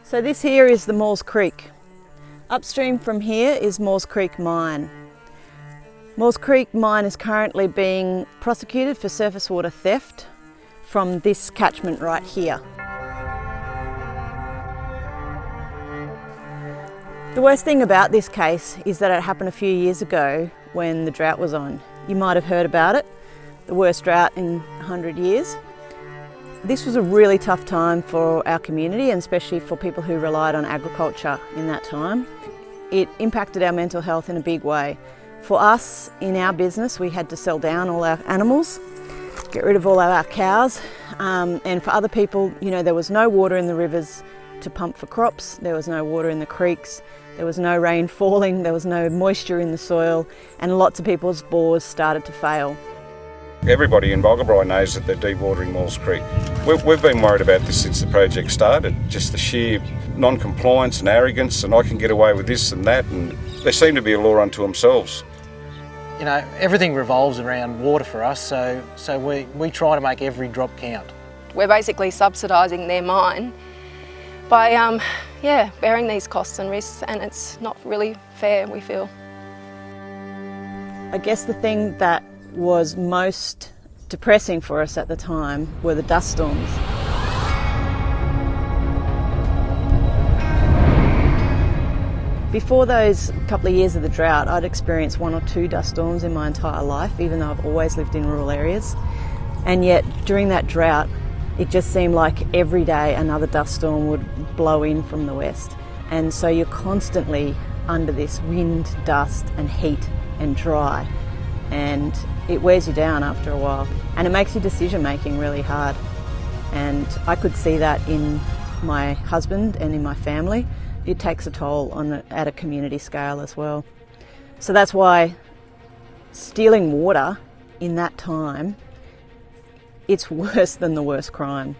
So this here is the Maules Creek. Upstream from here is Maules Creek Mine. Maules Creek Mine is currently being prosecuted for surface water theft from this catchment right here. The worst thing about this case is that it happened a few years ago when the drought was on. You might have heard about it, the worst drought in 100 years. This was a really tough time for our community, and especially for people who relied on agriculture in that time. It impacted our mental health in a big way. For us, in our business, we had to sell down all our animals, get rid of all of our cows, and for other people, you know, there was no water in the rivers to pump for crops, there was no water in the creeks, there was no rain falling, there was no moisture in the soil, and lots of people's bores started to fail. Everybody in Boggabri knows that they're dewatering Maules Creek. We've been worried about this since the project started, just the sheer non-compliance and arrogance, and I can get away with this and that, and they seem to be a law unto themselves. You know, everything revolves around water for us, so we try to make every drop count. We're basically subsidising their mine by bearing these costs and risks, and it's not really fair, we feel. I guess the thing that was most depressing for us at the time were the dust storms. Before those couple of years of the drought, I'd experienced 1 or 2 dust storms in my entire life, even though I've always lived in rural areas. And yet during that drought, it just seemed like every day another dust storm would blow in from the west. And so you're constantly under this wind, dust and heat and dry. And it wears you down after a while. And it makes your decision making really hard. And I could see that in my husband and in my family. It takes a toll at a community scale as well. So that's why stealing water in that time, it's worse than the worst crime.